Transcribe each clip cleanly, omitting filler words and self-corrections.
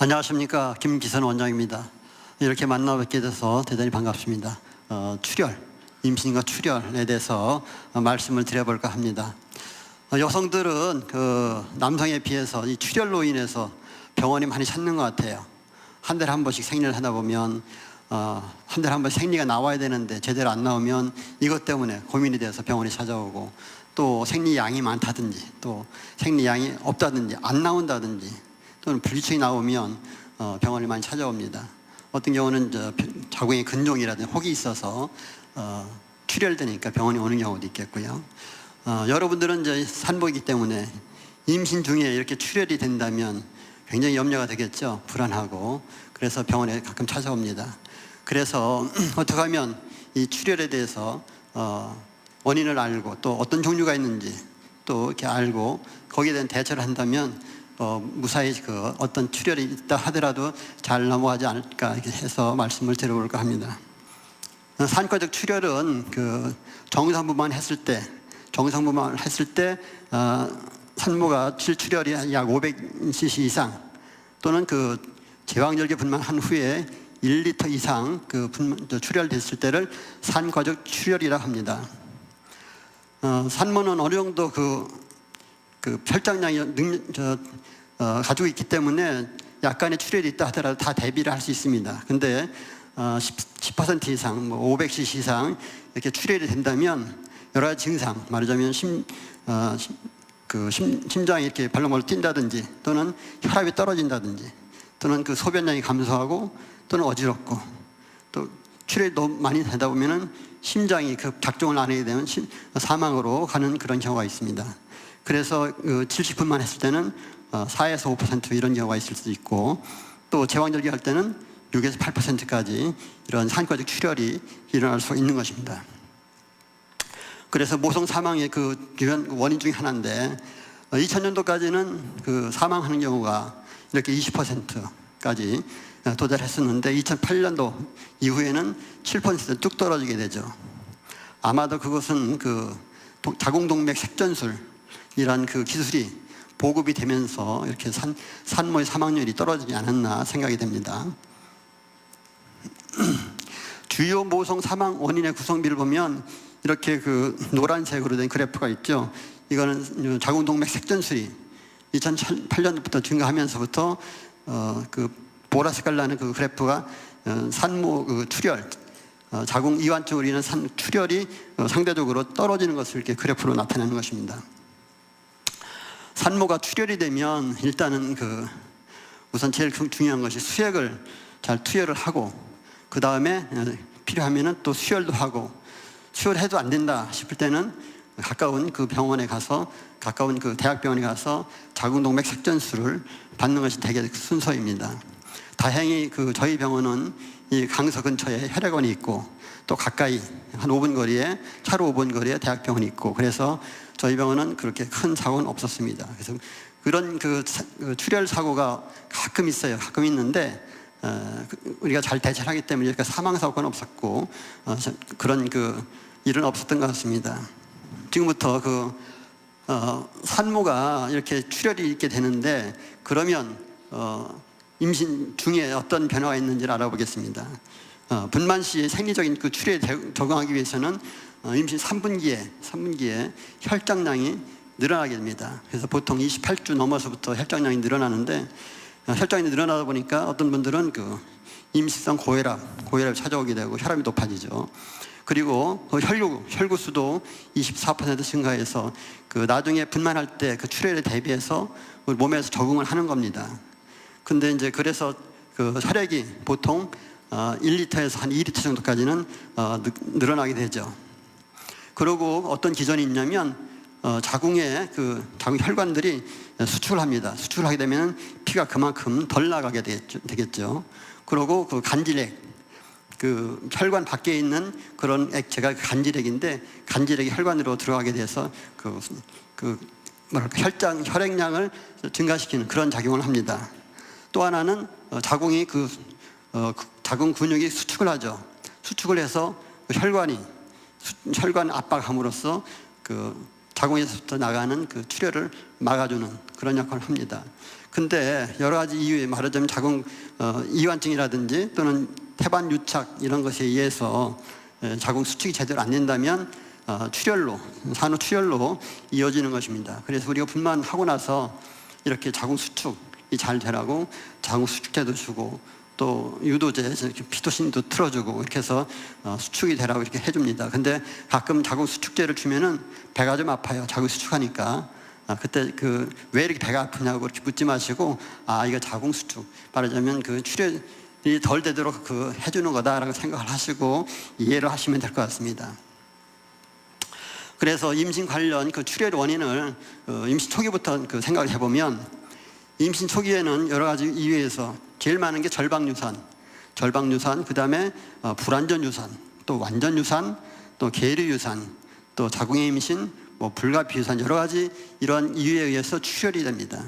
안녕하십니까. 김기선 원장입니다. 이렇게 만나 뵙게 돼서 대단히 반갑습니다. 출혈, 임신과 출혈에 대해서 말씀을 드려볼까 합니다. 여성들은 남성에 비해서 이 출혈로 인해서 병원이 많이 찾는 것 같아요. 한 달에 한 번씩 생리를 하다 보면 한 달에 한 번씩 생리가 나와야 되는데 제대로 안 나오면 이것 때문에 고민이 돼서 병원에 찾아오고, 또 생리 양이 많다든지 또 생리 양이 없다든지 안 나온다든지 또는 불규칙이 나오면 병원을 많이 찾아옵니다. 어떤 경우는 자궁에 근종이라든지 혹이 있어서 출혈되니까 병원에 오는 경우도 있겠고요. 여러분들은 이제 산모이기 때문에 임신 중에 이렇게 출혈이 된다면 굉장히 염려가 되겠죠. 불안하고. 그래서 병원에 가끔 찾아옵니다. 그래서 어떻게 하면 이 출혈에 대해서 원인을 알고 또 어떤 종류가 있는지 또 이렇게 알고 거기에 대한 대처를 한다면 무사히 어떤 출혈이 있다 하더라도 잘 넘어가지 않을까 해서 말씀을 드려볼까 합니다. 산과적 출혈은 정상부만 했을 때 산모가 질출혈이 약 500cc 이상 또는 제왕절개 분만한 후에 1리터 이상 출혈됐을 때를 산과적 출혈이라고 합니다. 산모는 어느 정도 혈장량이 가지고 있기 때문에 약간의 출혈이 있다 하더라도 다 대비를 할 수 있습니다. 근데 10% 이상, 500cc 이상 이렇게 출혈이 된다면 여러 가지 증상, 말하자면 심장이 이렇게 벌렁벌렁 뛴다든지 또는 혈압이 떨어진다든지 또는 소변량이 감소하고 또는 어지럽고 또 출혈이 너무 많이 되다 보면은 심장이 작동을 안 하게 되면 사망으로 가는 그런 경우가 있습니다. 그래서 70분만 했을 때는 4에서 5% 이런 경우가 있을 수도 있고, 또 제왕절개 할 때는 6에서 8%까지 이런 산과적 출혈이 일어날 수 있는 것입니다. 그래서 모성 사망의 주변 원인 중에 하나인데 2000년도까지는 사망하는 경우가 이렇게 20%까지 도달했었는데 2008년도 이후에는 7% 뚝 떨어지게 되죠. 아마도 그것은 자궁동맥 색전술이란 기술이 보급이 되면서 이렇게 산모의 사망률이 떨어지지 않았나 생각이 됩니다. 주요 모성 사망 원인의 구성비를 보면 이렇게 노란색으로 된 그래프가 있죠. 이거는 자궁동맥 색전술이 2008년부터 증가하면서부터 보라색깔 나는 그래프가 산모 출혈, 자궁 이완 쪽으로 인한 출혈이 상대적으로 떨어지는 것을 이렇게 그래프로 나타내는 것입니다. 산모가 출혈이 되면 일단은 우선 제일 중요한 것이 수액을 잘 투여를 하고, 그 다음에 필요하면은 또 수혈도 하고, 수혈해도 안 된다 싶을 때는 가까운 병원에 가서, 가까운 대학병원에 가서 자궁동맥 색전술을 받는 것이 되게 순서입니다. 다행히 저희 병원은 이 강서 근처에 혈액원이 있고 또 가까이 한 5분 거리에, 차로 5분 거리에 대학병원이 있고, 그래서 저희 병원은 그렇게 큰 사고는 없었습니다. 그래서 그런 출혈 사고가 가끔 있어요. 가끔 있는데 우리가 잘 대처를 하기 때문에 이렇게 사망 사고는 없었고 그런 일은 없었던 것 같습니다. 지금부터 산모가 이렇게 출혈이 있게 되는데, 그러면 임신 중에 어떤 변화가 있는지를 알아보겠습니다. 분만 시의 생리적인 출혈에 적응하기 위해서는 임신 3분기에 혈장량이 늘어나게 됩니다. 그래서 보통 28주 넘어서부터 혈장량이 늘어나는데, 혈장이 늘어나다 보니까 어떤 분들은 임시성 고혈압이 찾아오게 되고 혈압이 높아지죠. 그리고 혈구 수도 24% 증가해서 나중에 분만할 때 출혈에 대비해서 우리 몸에서 적응을 하는 겁니다. 근데 이제 그래서 혈액이 보통 1리터에서 한 2리터 정도까지는 늘어나게 되죠. 그리고 어떤 기전이 있냐면 자궁에 자궁 혈관들이 수축을 합니다. 수축을 하게 되면 피가 그만큼 덜 나가게 되겠죠. 그리고 간질액, 혈관 밖에 있는 그런 액체가 간질액인데, 간질액이 혈관으로 들어가게 돼서 혈액량을 증가시키는 그런 작용을 합니다. 또 하나는 자궁이 자궁 근육이 수축을 하죠. 수축을 해서 혈관 압박함으로써 자궁에서부터 나가는 출혈을 막아주는 그런 역할을 합니다. 근데 여러 가지 이유에 말하자면 이완증이라든지 또는 태반 유착 이런 것에 의해서 자궁 수축이 제대로 안 된다면 출혈로, 산후 출혈로 이어지는 것입니다. 그래서 우리가 분만하고 나서 이렇게 자궁 수축이 잘 되라고 자궁 수축제도 주고 또 유도제, 피토신도 틀어주고 이렇게 해서 수축이 되라고 이렇게 해줍니다. 근데 가끔 자궁 수축제를 주면은 배가 좀 아파요. 자궁 수축하니까. 그때 왜 이렇게 배가 아프냐고 이렇게 묻지 마시고, 이거 자궁 수축, 말하자면 출혈이 덜 되도록 해주는 거다라고 생각을 하시고 이해를 하시면 될 것 같습니다. 그래서 임신 관련 출혈 원인을 임신 초기부터 생각을 해보면, 임신 초기에는 여러 가지 이유에서 제일 많은 게 절박유산, 그 다음에 불완전 유산, 또 완전 유산, 또 계류유산, 또 자궁의 임신, 불가피 유산, 여러 가지 이런 이유에 의해서 출혈이 됩니다.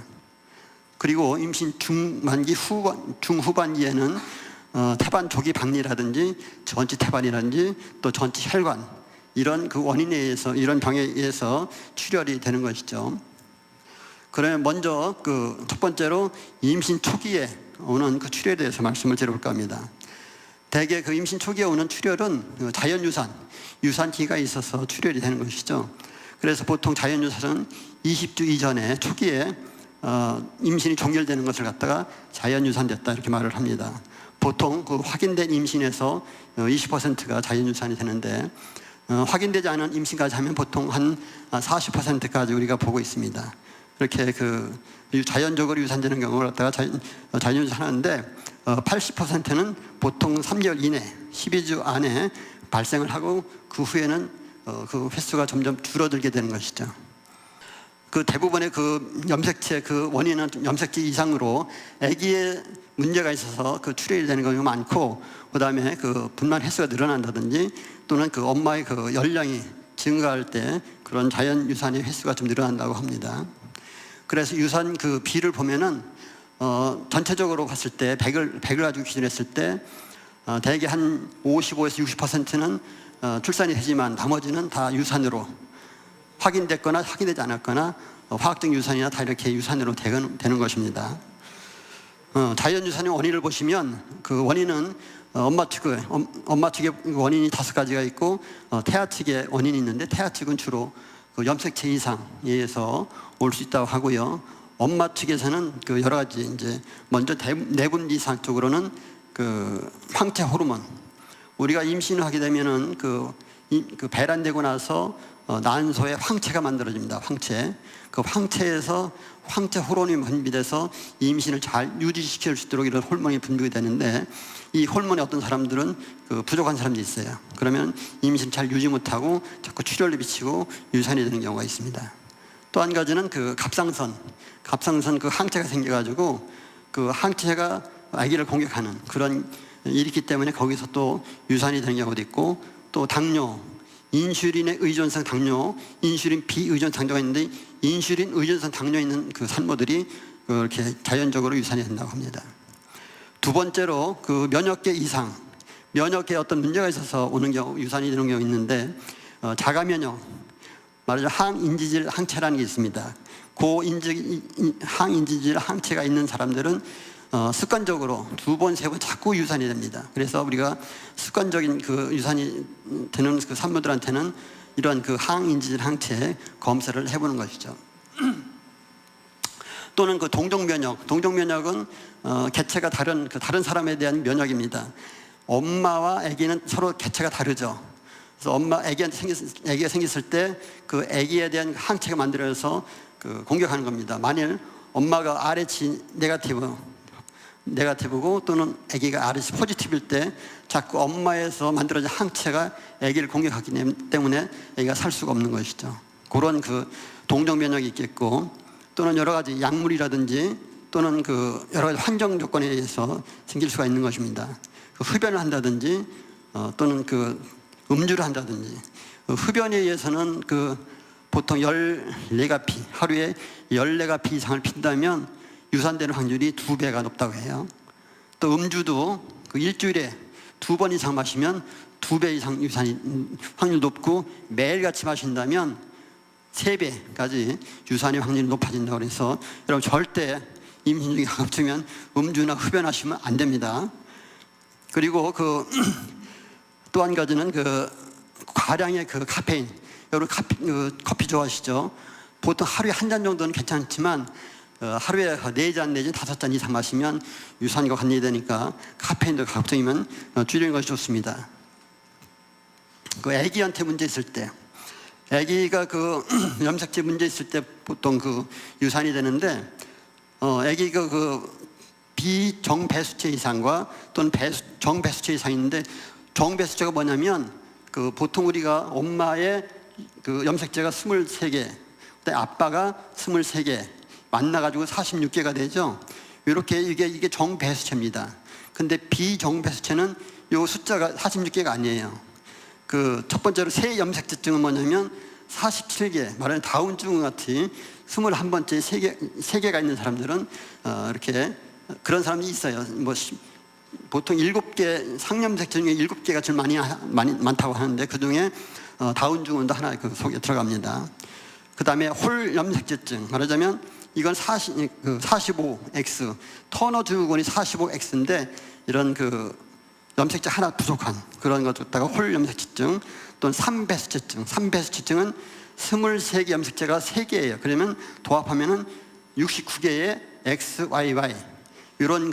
그리고 임신 중반기, 중후반기에는 태반 조기 박리라든지 전치 태반이라든지 또 전치 혈관, 이런 원인에 의해서, 이런 병에 의해서 출혈이 되는 것이죠. 그러면 먼저 첫 번째로 임신 초기에 오는 출혈에 대해서 말씀을 드려볼까 합니다. 대개 임신 초기에 오는 출혈은 자연유산, 유산기가 있어서 출혈이 되는 것이죠. 그래서 보통 자연유산은 20주 이전에 초기에 임신이 종결되는 것을 갖다가 자연유산됐다 이렇게 말을 합니다. 보통 확인된 임신에서 20%가 자연유산이 되는데, 확인되지 않은 임신까지 하면 보통 한 40%까지 우리가 보고 있습니다. 이렇게 자연적으로 유산되는 경우를 갖다가 자연유산하는데 80%는 보통 3개월 이내, 12주 안에 발생을 하고 그 후에는 횟수가 점점 줄어들게 되는 것이죠. 대부분의 염색체 원인은 염색체 이상으로 아기의 문제가 있어서 출혈이 되는 경우가 많고, 그 다음에 분만 횟수가 늘어난다든지 또는 엄마의 연령이 증가할 때 그런 자연 유산의 횟수가 좀 늘어난다고 합니다. 그래서 유산 비를 보면은 전체적으로 봤을 때 100을 가지고 기준했을 때 대개 한 55에서 60%는 출산이 되지만 나머지는 다 유산으로 확인됐거나 확인되지 않았거나 화학적 유산이나 다 이렇게 유산으로 되는 것입니다. 자연 유산의 원인을 보시면 원인은 엄마 측의 원인이 5가지가 있고 태아 측의 원인이 있는데, 태아 측은 주로 염색체 이상에 의해서 올 수 있다고 하고요. 엄마 측에서는 여러 가지, 이제 먼저 내분 이상 쪽으로는 황체 호르몬, 우리가 임신을 하게 되면은 배란되고 나서 난소에 황체가 만들어집니다. 황체에서 황체 호르몬이 분비돼서 임신을 잘 유지시킬 수 있도록 이런 호르몬이 분비가 되는데, 이 호르몬이 어떤 사람들은 부족한 사람들이 있어요. 그러면 임신 잘 유지 못하고 자꾸 출혈을 비치고 유산이 되는 경우가 있습니다. 또 한 가지는 갑상선 항체가 생겨가지고 항체가 아기를 공격하는 그런 일이 있기 때문에 거기서 또 유산이 되는 경우도 있고, 또 당뇨, 인슐린의 의존성 당뇨, 인슐린 비의존 당뇨가 있는데, 인슐린 의존성 당뇨 있는 산모들이 그렇게 자연적으로 유산이 된다고 합니다. 두 번째로 면역계 이상, 면역계에 어떤 문제가 있어서 오는 경우, 유산이 되는 경우 있는데, 자가면역, 말하자면 항인지질 항체라는 게 있습니다. 항인지질 항체가 있는 사람들은 습관적으로 2번, 3번 자꾸 유산이 됩니다. 그래서 우리가 습관적인 유산이 되는 산모들한테는 이런 항인지질 항체 검사를 해보는 것이죠. 또는 동종면역은 개체가 다른 사람에 대한 면역입니다. 엄마와 아기는 서로 개체가 다르죠. 그래서 아기가 생겼을 때 아기에 대한 항체가 만들어져서 공격하는 겁니다. 만일 엄마가 RH 네가티브고 또는 아기가 RH 포지티브일 때 자꾸 엄마에서 만들어진 항체가 아기를 공격하기 때문에 아기가 살 수가 없는 것이죠. 그런 동종면역이 있겠고, 또는 여러 가지 약물이라든지 또는 여러 가지 환경 조건에 의해서 생길 수가 있는 것입니다. 흡연을 한다든지 또는 음주를 한다든지, 흡연에 의해서는 보통 14가피, 하루에 14가피 이상을 핀다면 유산되는 확률이 2배가 높다고 해요. 또 음주도 일주일에 2번 이상 마시면 2배 이상 유산이 확률 높고, 매일같이 마신다면 3배까지 유산의 확률이 높아진다고 해서 여러분 절대 임신 중에 가급적이면 음주나 흡연하시면 안 됩니다. 그리고 또 한 가지는 과량의 카페인. 여러분 커피 좋아하시죠? 보통 하루에 한 잔 정도는 괜찮지만 하루에 4잔 내지 5잔 이상 마시면 유산과 관련이 되니까 카페인도 가급적이면 줄이는 것이 좋습니다. 아기한테 문제 있을 때, 아기가 염색체 문제 있을 때 보통 유산이 되는데, 아기가 비정배수체 이상과 또는 정배수체 이상인데, 정배수체가 뭐냐면 보통 우리가 엄마의 염색체가 23개, 아빠가 23개 만나가지고 46개가 되죠. 이렇게 이게 정배수체입니다. 근데 비정배수체는 요 숫자가 46개가 아니에요. 첫 번째로 새 염색체증은 뭐냐면 47개, 말하는 다운증후 같이 21번째 3개가 있는 사람들은 이렇게 그런 사람이 있어요. 보통 7개, 상염색체 중에 7개가 제일 많다고 하는데 그 중에 다운증후도 하나 속에 들어갑니다. 그 다음에 홀 염색체증, 말하자면 이건 45X, 터너 증후군이 45X인데 이런 염색체 하나 부족한 그런 것 갖다가 홀 염색체증, 또는 3배수체증. 3배수체증은 23개 염색체가 3개예요. 그러면 도합하면은 69개의 XYY 이런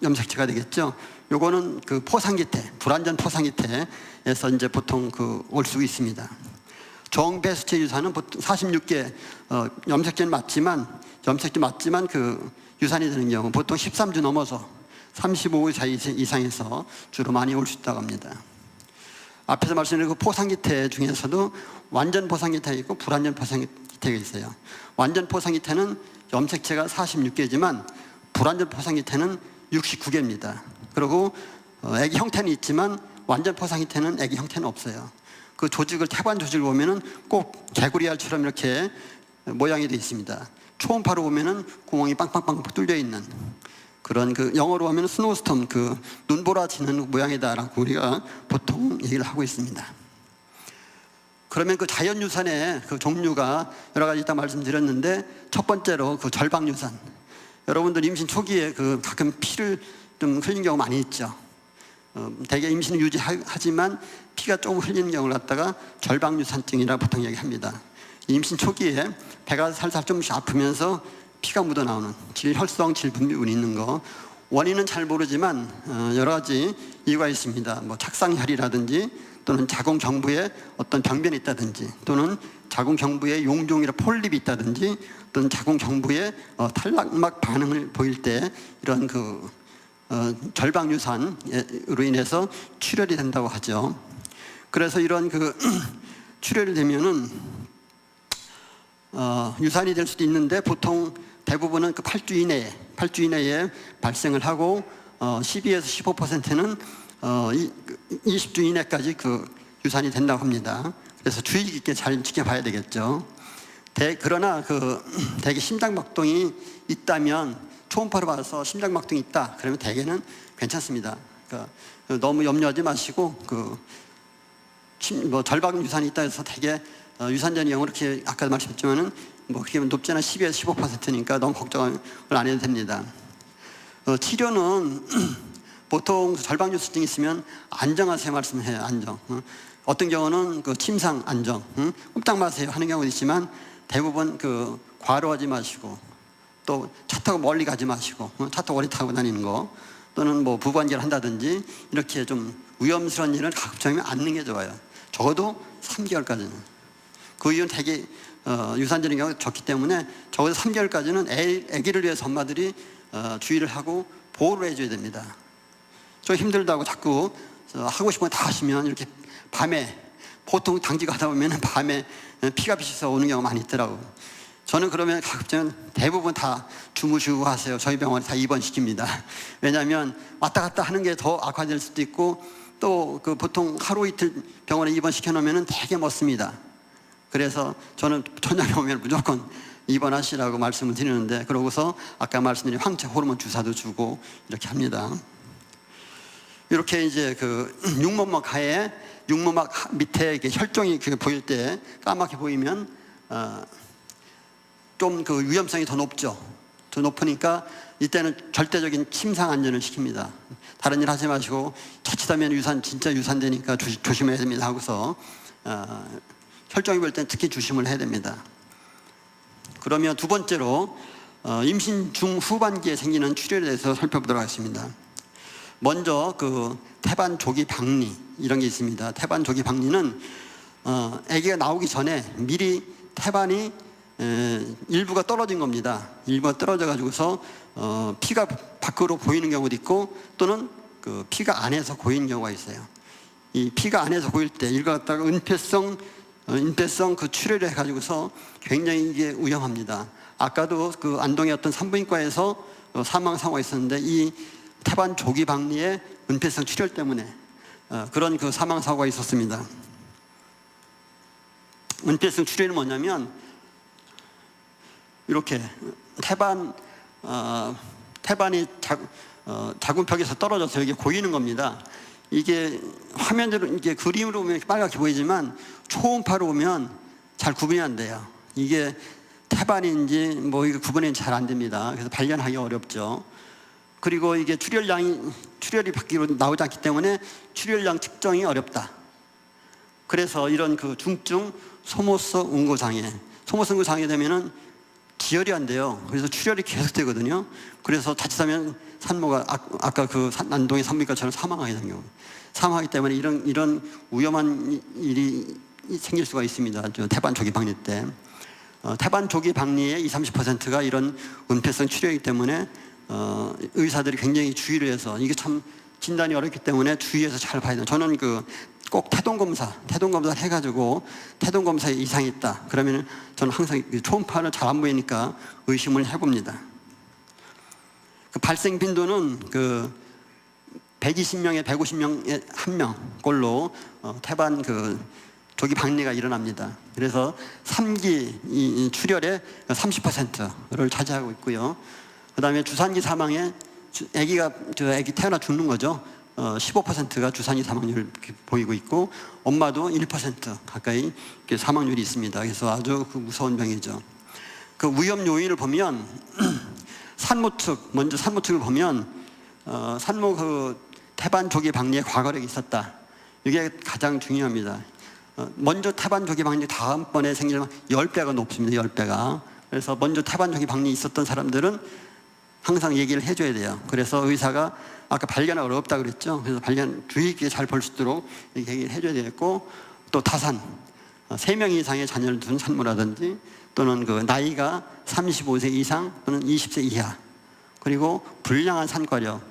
염색체가 되겠죠. 요거는 포상기태, 불완전 포상기태에서 이제 보통 올 수 있습니다. 정배수체 유산은 보통 46개 염색체 맞지만 유산이 되는 경우 보통 13주 넘어서 35세 이상에서 주로 많이 올 수 있다고 합니다. 앞에서 말씀드린 포상기태 중에서도 완전 포상기태가 있고 불완전 포상기태가 있어요. 완전 포상기태는 염색체가 46개지만 불완전 포상기태는 69개입니다. 그리고 애기 형태는 있지만 완전 포상기태는 애기 형태는 없어요. 태관 조직을 보면은 꼭 개구리알처럼 이렇게 모양이 되어 있습니다. 초음파로 보면은 구멍이 빵빵빵 뚫려 있는 그런 영어로 하면 스노우스톰, 눈보라지는 모양이다라고 우리가 보통 얘기를 하고 있습니다. 그러면 자연유산의 종류가 여러 가지 있다 말씀드렸는데, 첫 번째로 절박유산. 여러분들 임신 초기에 가끔 피를 좀 흘린 경우 많이 있죠. 대개 임신을 유지하지만 피가 조금 흘리는 경우를 갖다가 절박유산증이라고 보통 얘기합니다. 임신 초기에 배가 살살 조금씩 아프면서 피가 묻어나오는 혈성 질분비군이 있는 거, 원인은 잘 모르지만 여러 가지 이유가 있습니다. 착상혈이라든지 또는 자궁경부에 어떤 병변이 있다든지 또는 자궁경부에 용종이나 폴립이 있다든지 또는 자궁경부에 탈락막 반응을 보일 때 이런 절박유산으로 인해서 출혈이 된다고 하죠. 그래서 이런 출혈이 되면은 유산이 될 수도 있는데 보통 대부분은 8주 이내에 발생을 하고 12에서 15%는 20주 이내까지 유산이 된다고 합니다. 그래서 주의 깊게 잘 지켜봐야 되겠죠. 그러나 대개 심장박동이 있다면 초음파로 봐서 심장박동이 있다 그러면 대개는 괜찮습니다. 그러니까 너무 염려하지 마시고 절박유산이 있다 해서 대개 유산전이 경우 이렇게 아까 말씀드렸지만은 그렇게 높지 않아 12에서 15%니까 너무 걱정을 안 해도 됩니다. 치료는 보통 절박유산증이 있으면 안정하세요 말씀을 해요. 안정. 어떤 경우는 침상 안정, 꼼짝 마세요 하는 경우도 있지만 대부분 과로하지 마시고 또 차 타고 멀리 가지 마시고 차 타고 오래 타고 다니는 거 또는 부부관계를 한다든지 이렇게 좀 위험스러운 일을 가급적이면 않는 게 좋아요. 적어도 3개월까지는. 그 이유는 대개 유산전의 경우가 적기 때문에 적어도 3개월까지는 아기를 위해서 엄마들이 주의를 하고 보호를 해줘야 됩니다. 좀 힘들다고 자꾸 하고 싶은 거 다 하시면 이렇게 밤에 보통 당직 하다 보면 밤에 피가 비쳐서 오는 경우가 많이 있더라고요. 저는 그러면 가급적이면 대부분 다 주무시고 하세요. 저희 병원에 다 입원시킵니다. 왜냐하면 왔다 갔다 하는 게 더 악화될 수도 있고 또 보통 하루 이틀 병원에 입원시켜 놓으면 되게 멋습니다. 그래서 저는 저녁에 오면 무조건 입원하시라고 말씀을 드리는데, 그러고서 아까 말씀드린 황체 호르몬 주사도 주고 이렇게 합니다. 이렇게 이제 육모막 하에 육모막 밑에 이렇게 혈종이 보일 때 까맣게 보이면 좀 위험성이 더 높죠. 더 높으니까 이때는 절대적인 침상 안전을 시킵니다. 다른 일 하지 마시고 자칫하면 진짜 유산되니까 조심해야 됩니다 하고서 혈종이 볼 땐 특히 조심을 해야 됩니다. 그러면 두 번째로 임신 중후반기에 생기는 출혈에 대해서 살펴보도록 하겠습니다. 먼저 그 태반 조기 박리 이런 게 있습니다. 태반 조기 박리는 아기가 나오기 전에 미리 태반이 일부가 떨어진 겁니다. 일부가 떨어져 가지고서 피가 밖으로 보이는 경우도 있고 또는 그 피가 안에서 고이는 경우가 있어요. 이 피가 안에서 고일 때 이걸 갖다가 은폐성 그 출혈을 해가지고서 굉장히 이게 위험합니다. 아까도 그 안동의 어떤 산부인과에서 사망 사고가 있었는데 이 태반 조기 박리의 은폐성 출혈 때문에 그런 그 사망 사고가 있었습니다. 은폐성 출혈은 뭐냐면 이렇게 태반이 자궁벽에서 떨어져서 여기 고이는 겁니다. 이게 화면으로 이게 그림으로 보면 빨갛게 보이지만 초음파로 보면 잘 구분이 안 돼요. 이게 태반인지 뭐 이게 구분이 잘 안 됩니다. 그래서 발견하기 어렵죠. 그리고 이게 출혈이 밖으로 나오지 않기 때문에 출혈량 측정이 어렵다. 그래서 이런 그 중증 소모성 응고장애 되면은 지혈이 안 돼요. 그래서 출혈이 계속되거든요. 그래서 자칫하면 산모가 아까 그 안동의 산부인과처럼 사망하게 되는 경우, 사망하기 때문에 이런 위험한 일이 생길 수가 있습니다. 태반 조기 박리 때 태반 조기 박리의 20-30%가 이런 은폐성 출혈이기 때문에 의사들이 굉장히 주의를 해서 이게 참 진단이 어렵기 때문에 주의해서 잘 봐야 돼요. 저는 꼭 태동검사를 해가지고 태동검사에 이상이 있다 그러면 저는 항상 초음파를 잘 안 보이니까 의심을 해봅니다. 그 발생 빈도는 120명에 150명에 1명 꼴로 태반 조기 박리가 일어납니다. 그래서 3기 출혈의 30%를 차지하고 있고요. 그 다음에 주산기 사망에 아기 태어나 죽는 거죠. 15%가 주산기 사망률을 보이고 있고 엄마도 1% 가까이 사망률이 있습니다. 그래서 아주 무서운 병이죠. 그 위험 요인을 보면 먼저 산모 측을 보면 산모 태반 조기 박리에 과거력이 있었다. 이게 가장 중요합니다. 먼저 태반 조기 박리 다음번에 생길 10배가 높습니다. 10배가. 그래서 먼저 태반 조기 박리 있었던 사람들은 항상 얘기를 해줘야 돼요. 그래서 의사가 아까 발견이 어렵다 그랬죠. 그래서 주의 있게 잘 볼 수 있도록 얘기를 해줘야 되겠고, 또 타산 3명 이상의 자녀를 둔 산모라든지 또는 나이가 35세 이상 또는 20세 이하, 그리고 불량한 산과력,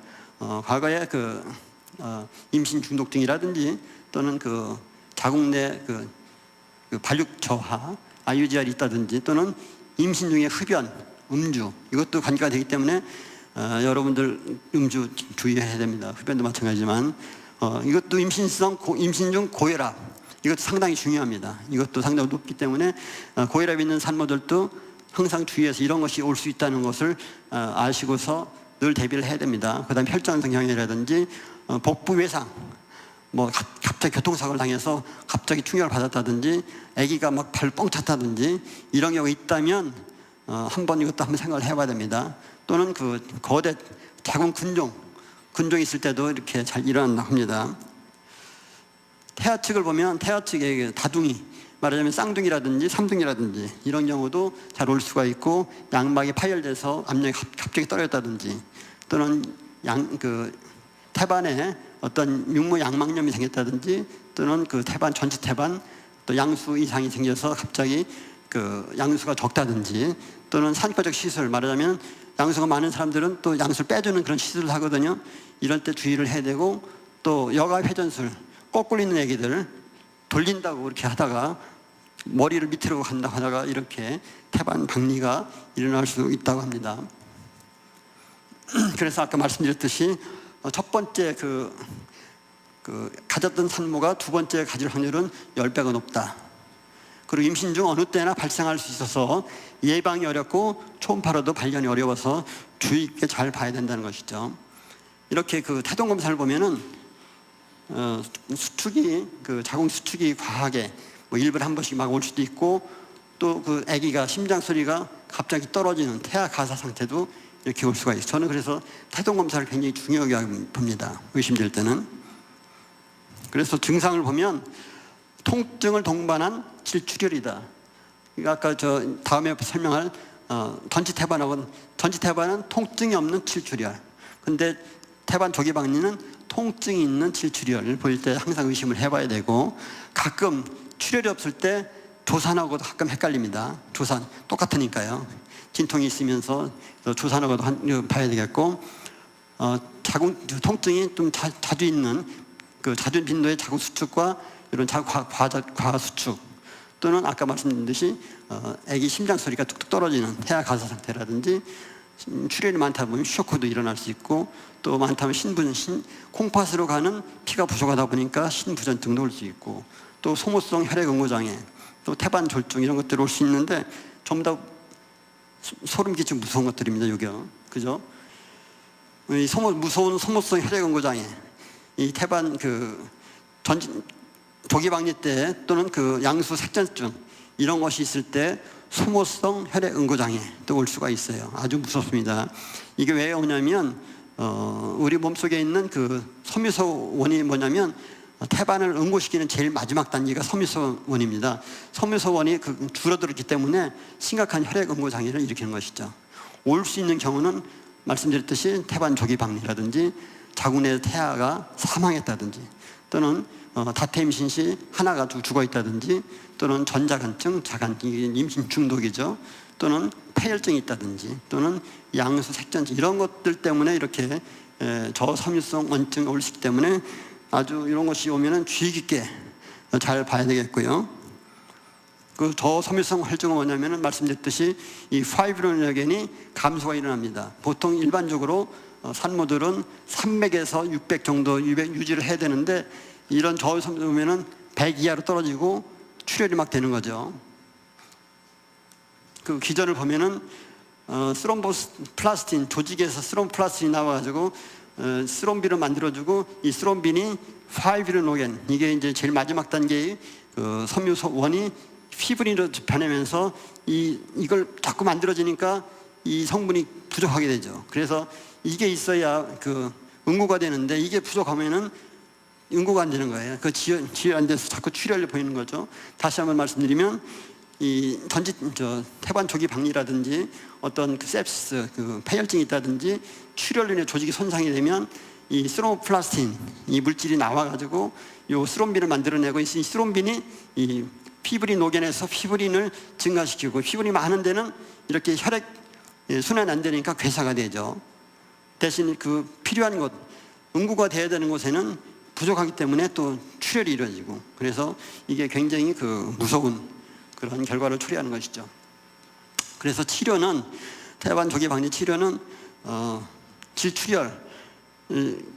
과거에 임신 중독증이라든지 또는 자궁 내 발육 저하, IUGR이 있다든지 또는 임신 중에 흡연, 음주 이것도 관계가 되기 때문에 여러분들 음주 주의해야 됩니다. 흡연도 마찬가지지만 이것도 임신 중 고혈압 이것도 상당히 중요합니다. 이것도 상당히 높기 때문에 고혈압 있는 산모들도 항상 주의해서 이런 것이 올 수 있다는 것을 아시고서 늘 대비를 해야 됩니다. 그 다음에 혈전성 장애라든지 복부 외상, 갑자기 교통사고를 당해서 갑자기 충격을 받았다든지 아기가 막 발 뻥 찼다든지 이런 경우가 있다면 이것도 한번 생각을 해봐야 됩니다. 또는 거대 자궁 근종이 있을 때도 이렇게 잘 일어난다고 합니다. 태아 측을 보면 태아 측의 다둥이, 말하자면 쌍둥이라든지 삼둥이라든지 이런 경우도 잘 올 수가 있고, 양막이 파열돼서 압력이 갑자기 떨어졌다든지 또는 태반에 어떤 육모 양막염이 생겼다든지 또는 태반 전체 태반 또 양수 이상이 생겨서 갑자기 양수가 적다든지 또는 산과적 시술, 말하자면 양수가 많은 사람들은 또 양수를 빼주는 그런 시술을 하거든요. 이럴 때 주의를 해야 되고, 또 여가 회전술 거꾸로 있는 애기들 돌린다고 이렇게 하다가 머리를 밑으로 간다고 하다가 이렇게 태반 박리가 일어날 수 있다고 합니다. 그래서 아까 말씀드렸듯이 첫 번째 가졌던 산모가 두 번째 가질 확률은 10배가 높다. 그리고 임신 중 어느 때나 발생할 수 있어서 예방이 어렵고 초음파로도 발견이 어려워서 주의 있게 잘 봐야 된다는 것이죠. 이렇게 태동 검사를 보면은 수축이 자궁 수축이 과하게 1분에 한 번씩 막 올 수도 있고, 또 아기가 심장 소리가 갑자기 떨어지는 태아 가사 상태도 이렇게 올 수가 있어요. 저는 그래서 태동 검사를 굉장히 중요하게 봅니다. 의심될 때는. 그래서 증상을 보면 통증을 동반한 질출혈이다. 아까 저 다음에 설명할 전치태반하고는, 전치태반은 통증이 없는 질출혈. 근데 태반 조기박리는 통증이 있는 질출혈을 보일 때 항상 의심을 해봐야 되고, 가끔 출혈이 없을 때 조산하고도 가끔 헷갈립니다. 조산 똑같으니까요. 진통이 있으면서 조산하고도 봐야 되겠고, 통증이 좀 자주 있는 그 잦은 빈도의 자구 수축과 이런 과하 수축, 또는 아까 말씀드린 듯이 아기 심장 소리가 뚝뚝 떨어지는 태아 가사 상태라든지, 출혈이 많다 보면 쇼크도 일어날 수 있고, 또 많다면 콩팥으로 가는 피가 부족하다 보니까 신부전증도 올 수 있고, 또 소모성 혈액응고장애, 또 태반 졸중 이런 것들이 올 수 있는데 전부 다 소름 끼치고 무서운 것들입니다. 여기요, 그죠? 이 무서운 소모성 혈액응고장애, 이 태반 조기박리 때 또는 양수 색전증 이런 것이 있을 때 소모성 혈액응고장애도 올 수가 있어요. 아주 무섭습니다. 이게 왜 오냐면 우리 몸속에 있는 섬유소원이 뭐냐면, 태반을 응고시키는 제일 마지막 단계가 섬유소원입니다. 섬유소원이 줄어들었기 때문에 심각한 혈액응고장애를 일으키는 것이죠. 올 수 있는 경우는 말씀드렸듯이 태반 조기박리라든지, 자궁 내 태아가 사망했다든지, 또는 다태 임신 시 하나가 죽어 있다든지, 또는 전자간증, 임신 중독이죠. 또는 폐혈증이 있다든지, 또는 양수 색전증 이런 것들 때문에 이렇게 저섬유성 원증이 올 수 있기 때문에 아주 이런 것이 오면은 주의 깊게 잘 봐야 되겠고요. 그 저섬유성 혈증은 뭐냐면은 말씀드렸듯이 이 파이브로노겐이 감소가 일어납니다. 보통 일반적으로 산모들은 300에서 600 정도 유지를 해야 되는데, 이런 저섬유 오면은 100 이하로 떨어지고 출혈이 막 되는 거죠. 기전을 보면은 스롬보플라스틴, 조직에서 스롬플라스틴이 나와가지고 스롬빈을 만들어주고, 이 스롬빈이 파이브로노겐, 이게 이제 제일 마지막 단계의 섬유소원이 피브린으로 변하면서 이걸 자꾸 만들어지니까 이 성분이 부족하게 되죠. 그래서 이게 있어야 응고가 되는데, 이게 부족하면은 응고가 안 되는 거예요. 지혈 안 돼서 자꾸 출혈을 보이는 거죠. 다시 한번 말씀드리면, 이 태반 조기박리라든지 어떤 sepsis, 폐혈증이 있다든지 출혈로 인해 조직이 손상이 되면 이 스로플라스틴, 이 물질이 나와가지고 이 스롬빈을 만들어내고, 이 스롬빈이 이 피브린 노겐에서 피브린을 증가시키고, 피브린이 많은 데는 이렇게 혈액 순환이 안 되니까 괴사가 되죠. 대신 필요한 곳, 응고가 돼야 되는 곳에는 부족하기 때문에 또 출혈이 이루어지고, 그래서 이게 굉장히 무서운 그런 결과를 초래하는 것이죠. 그래서 치료는, 태반 조기박리 치료는 질출혈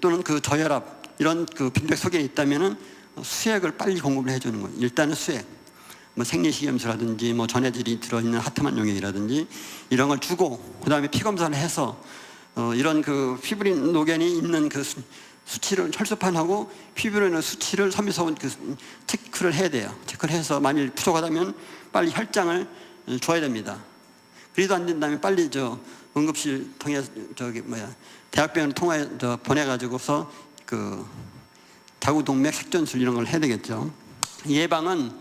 또는 저혈압 이런 빈백 속에 있다면은 수액을 빨리 공급을 해주는 거예요. 일단은 수액, 생리식염수라든지 전해질이 들어있는 하트만 용액이라든지 이런 걸 주고, 그 다음에 피 검사를 해서 이런 피브린 노겐이 있는 수치를 혈소판하고 피브린의 수치를 섬유소원 체크를 해야 돼요. 체크를 해서 만일 부족하다면 빨리 혈장을 줘야 됩니다. 그래도 안 된다면 빨리 응급실 통해 대학병원 통해 보내가지고서 자구동맥 색전술 이런 걸 해야 되겠죠. 예방은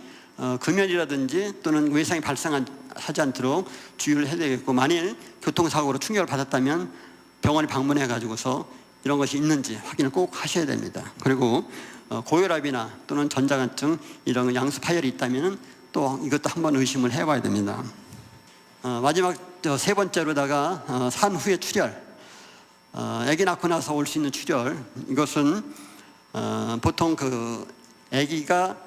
금연이라든지 또는 외상이 발생하지 않도록 주의를 해야 되겠고, 만일 교통사고로 충격을 받았다면 병원에 방문해 가지고서 이런 것이 있는지 확인을 꼭 하셔야 됩니다. 그리고 고혈압이나 또는 전자간증 이런 양수 파열이 있다면 또 이것도 한번 의심을 해봐야 됩니다. 마지막 세 번째로다가 산후의 출혈, 아기 낳고 나서 올 수 있는 출혈, 이것은 보통 아기가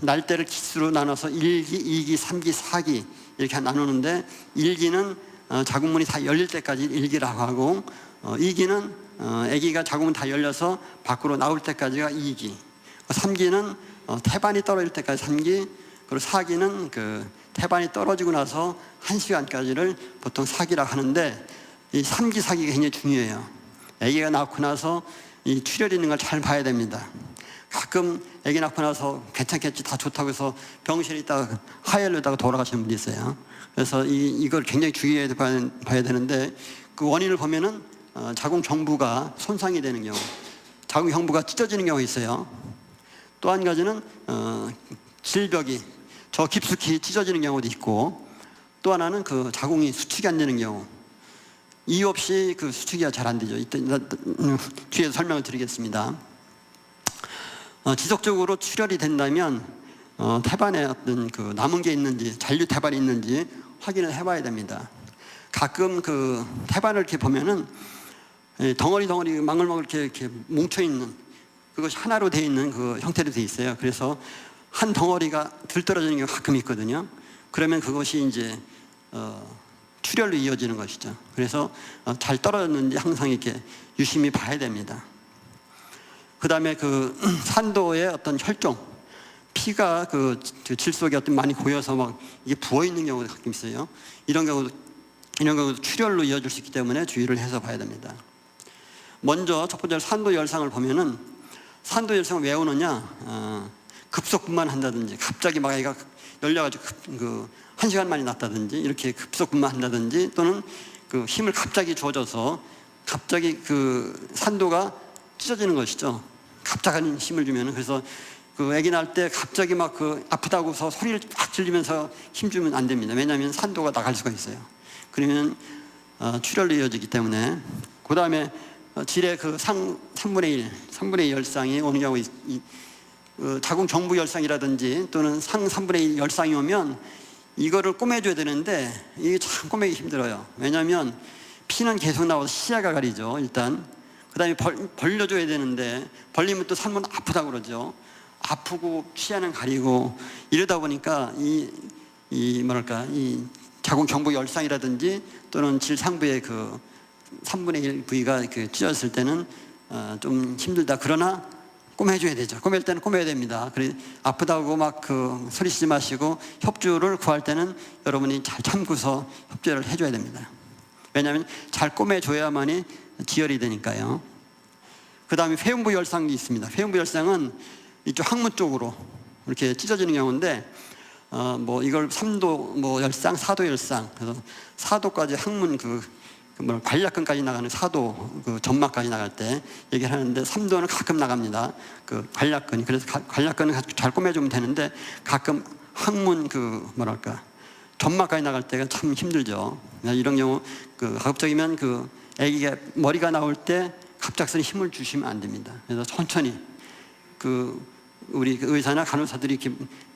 날때를 기수로 나눠서 1기, 2기, 3기, 4기 이렇게 나누는데, 1기는 자궁문이 다 열릴 때까지 1기라고 하고, 2기는 아기가 자궁문 다 열려서 밖으로 나올 때까지가 2기, 3기는 태반이 떨어질 때까지 3기, 그리고 4기는 태반이 떨어지고 나서 1시간까지를 보통 4기라고 하는데, 이 3기, 4기가 굉장히 중요해요. 아기가 낳고 나서 이 출혈이 있는 걸 잘 봐야 됩니다. 가끔 아기 낳고 나서 괜찮겠지, 다 좋다고 해서 병실에 있다가 하혈로다가 돌아가시는 분이 있어요. 그래서 이걸 굉장히 주의해야 봐야 되는데, 그 원인을 보면은 자궁 정부가 손상이 되는 경우, 자궁 형부가 찢어지는 경우가 있어요. 또 한 가지는 질벽이 저 깊숙이 찢어지는 경우도 있고, 또 하나는 그 자궁이 수축이 안 되는 경우, 이유 없이 그 수축이 잘 안 되죠. 이때 뒤에서 설명을 드리겠습니다. 지속적으로 출혈이 된다면 태반에 어떤 그 남은 게 있는지, 잔류 태반이 있는지 확인을 해봐야 됩니다. 가끔 그 태반을 이렇게 보면은 덩어리 망울망울 이렇게 뭉쳐 있는, 그것이 하나로 되어 있는 그 형태로 되어 있어요. 그래서 한 덩어리가 들떨어지는 경우가 가끔 있거든요. 그러면 그것이 이제 출혈로 이어지는 것이죠. 그래서 잘 떨어졌는지 항상 이렇게 유심히 봐야 됩니다. 그 다음에 그 산도의 어떤 혈종, 피가 그 질 속에 어떤 많이 고여서 막 이게 부어 있는 경우도 가끔 있어요. 이런 경우도 출혈로 이어질 수 있기 때문에 주의를 해서 봐야 됩니다. 먼저 첫 번째로 산도 열상을 보면은, 산도 열상을 왜 오느냐, 급속분만 한다든지, 갑자기 막 애가 열려가지고 한 시간 만에 났다든지, 이렇게 급속분만 한다든지, 또는 그 힘을 갑자기 줘줘서 갑자기 그 산도가 찢어지는 것이죠. 갑자기 힘을 주면은. 그래서 그 아기 낳을 때 갑자기 막 그 아프다고서 소리를 쫙 질리면서 힘 주면 안 됩니다. 왜냐하면 산도가 나갈 수가 있어요. 그러면 출혈로 이어지기 때문에. 그 다음에 질의 그 3분의 1 열상이 오는 경우, 자궁 정부 열상이라든지 또는 상 3분의 1 열상이 오면 이거를 꼬매줘야 되는데, 이게 참 꼬매기 힘들어요. 왜냐하면 피는 계속 나와서 시야가 가리죠, 일단. 그 다음에 벌려줘야 되는데, 벌리면 또 산모는 아프다고 그러죠. 아프고 시야는 가리고, 이러다 보니까 이 자궁 경부 열상이라든지 또는 질 상부의 그 3분의 1 부위가 찢어졌을 때는 좀 힘들다. 그러나 꼬매줘야 되죠. 꼬맬 때는 꼬매야 됩니다. 그래, 아프다고 막 소리치지 마시고, 협주를 구할 때는 여러분이 잘 참고서 협주를 해줘야 됩니다. 왜냐하면 잘 꼬매줘야만이 지혈이 되니까요. 그 다음에 회음부 열상이 있습니다. 회음부 열상은 이쪽 항문 쪽으로 이렇게 찢어지는 경우인데, 이걸 3도 열상, 4도 열상, 그래서 4도까지 항문 관략근까지 나가는 4도 그 점막까지 나갈 때 얘기를 하는데, 3도는 가끔 나갑니다. 그 관략근이. 그래서 관략근은 잘 꼬매주면 되는데, 가끔 항문 점막까지 나갈 때가 참 힘들죠. 이런 경우 가급적이면 아기가 머리가 나올 때 갑작스레 힘을 주시면 안 됩니다. 그래서 천천히 우리 의사나 간호사들이 이렇게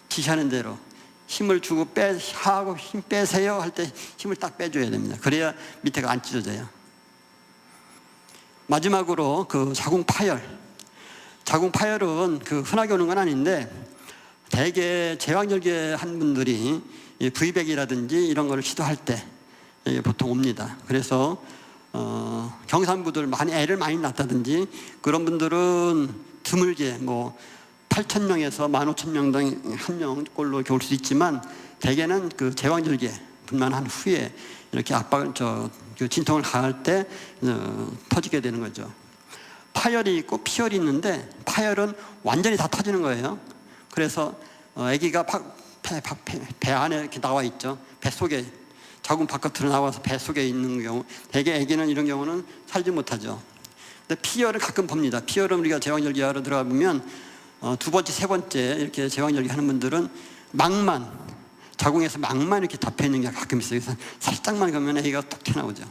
지시하는 대로 힘을 주고 하고 힘 빼세요 할 때 힘을 딱 빼줘야 됩니다. 그래야 밑에가 안 찢어져요. 마지막으로 자궁 파열. 자궁 파열은 흔하게 오는 건 아닌데, 대개 제왕절개 한 분들이 V백이라든지 이런 거를 시도할 때 보통 옵니다. 그래서 경산부들 애를 많이 낳았다든지 그런 분들은 드물게 8,000명에서 15,000명 한 명꼴로 이렇게 올 수도 있지만, 대개는 제왕절개 분만한 후에 이렇게 진통을 가할 때 터지게 되는 거죠. 파열이 있고 피열이 있는데, 파열은 완전히 다 터지는 거예요. 그래서 아기가 배 안에 이렇게 나와 있죠. 배 속에, 자궁 바깥으로 나와서 배 속에 있는 경우, 대개 아기는 이런 경우는 살지 못하죠. 근데 피열을 가끔 봅니다. 피열은 우리가 제왕절개하러 들어가 보면 두 번째, 세 번째 이렇게 제왕절개 하는 분들은 자궁에서 막만 이렇게 덮여 있는 게 가끔 있어요. 그래서 살짝만 가면 아기가 톡 튀어나오죠.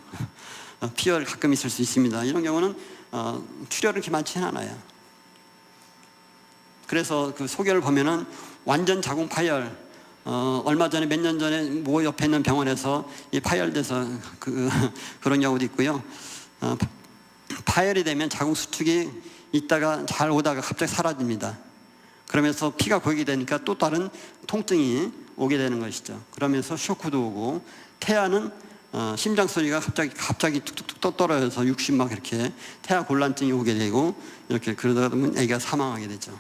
피열 가끔 있을 수 있습니다. 이런 경우는 출혈은 그렇게 많지는 않아요. 그래서 소견을 보면은 완전 자궁 파열, 얼마 전에 몇 년 전에 모 옆에 있는 병원에서 파열돼서 그런 경우도 있고요. 파열이 되면 자궁 수축이 있다가 잘 오다가 갑자기 사라집니다. 그러면서 피가 고이게 되니까 또 다른 통증이 오게 되는 것이죠. 그러면서 쇼크도 오고, 태아는 심장 소리가 갑자기 툭툭툭 떨어져서 육신 막 이렇게 태아 곤란증이 오게 되고, 이렇게 그러다 보면 아기가 사망하게 되죠.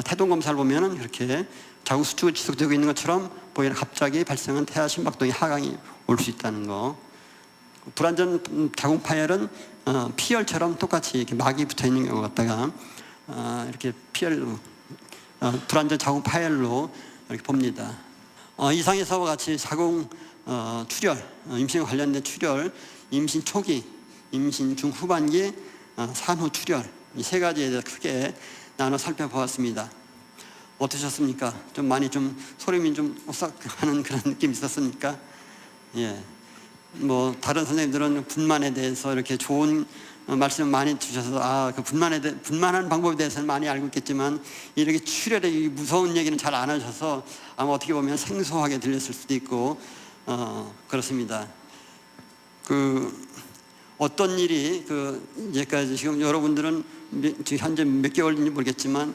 태동 검사를 보면은 이렇게 자궁 수축이 지속되고 있는 것처럼 보이는 갑자기 발생한 태아 심박동의 하강이 올 수 있다는 거. 불완전 자궁 파열은 피열처럼 똑같이 이렇게 막이 붙어 있는 경우 같다가 이렇게 피엘로 불완전 자궁 파열로 이렇게 봅니다. 이상에서와 같이 자궁 출혈, 임신 관련된 출혈, 임신 초기, 임신 중후반기, 산후 출혈 이 세 가지에 대해서 크게 나눠 살펴보았습니다. 어떠셨습니까? 좀 많이 좀 소름이 좀 오싹하는 그런 느낌이 있었습니까? 예. 뭐 다른 선생님들은 분만에 대해서 이렇게 좋은 말씀 많이 주셔서 그 분만하는 방법에 대해서는 많이 알고 있겠지만 이렇게 출혈의 무서운 얘기는 잘 안 하셔서 아마 어떻게 보면 생소하게 들렸을 수도 있고 그렇습니다. 어떤 일이 이제까지 지금 여러분들은 지금 현재 몇 개월인지 모르겠지만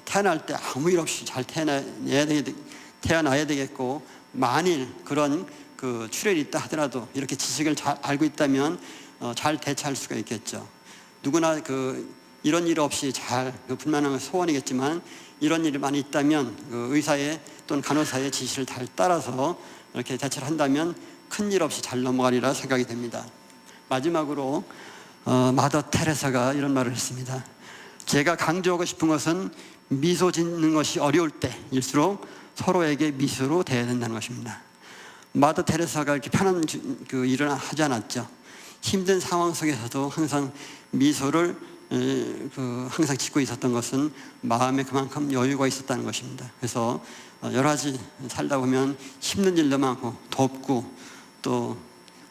태어날 때 아무 일 없이 잘 태어나야 되겠고, 만일 그런 출혈이 있다 하더라도 이렇게 지식을 잘 알고 있다면 잘 대처할 수가 있겠죠. 누구나 이런 일 없이 잘 분만한 건 소원이겠지만 이런 일이 많이 있다면 의사의 또는 간호사의 지시를 잘 따라서 이렇게 대처를 한다면 큰일 없이 잘 넘어가리라 생각이 됩니다. 마지막으로 마더 테레사가 이런 말을 했습니다. 제가 강조하고 싶은 것은 미소 짓는 것이 어려울 때일수록 서로에게 미소로 대해야 된다는 것입니다. 마더 테레사가 이렇게 편한 일을 하지 않았죠. 힘든 상황 속에서도 항상 미소를 항상 짓고 있었던 것은 마음에 그만큼 여유가 있었다는 것입니다. 그래서 여러 가지 살다 보면 힘든 일도 많고 덥고 또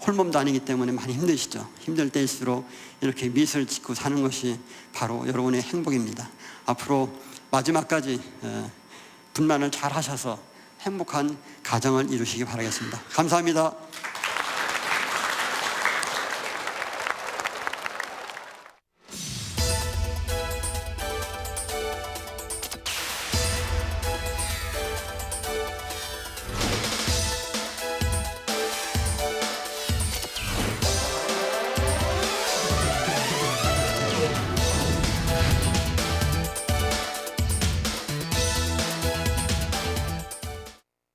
홀몸도 아니기 때문에 많이 힘드시죠. 힘들 때일수록 이렇게 미소를 짓고 사는 것이 바로 여러분의 행복입니다. 앞으로 마지막까지 분만을 잘 하셔서 행복한 가정을 이루시기 바라겠습니다. 감사합니다.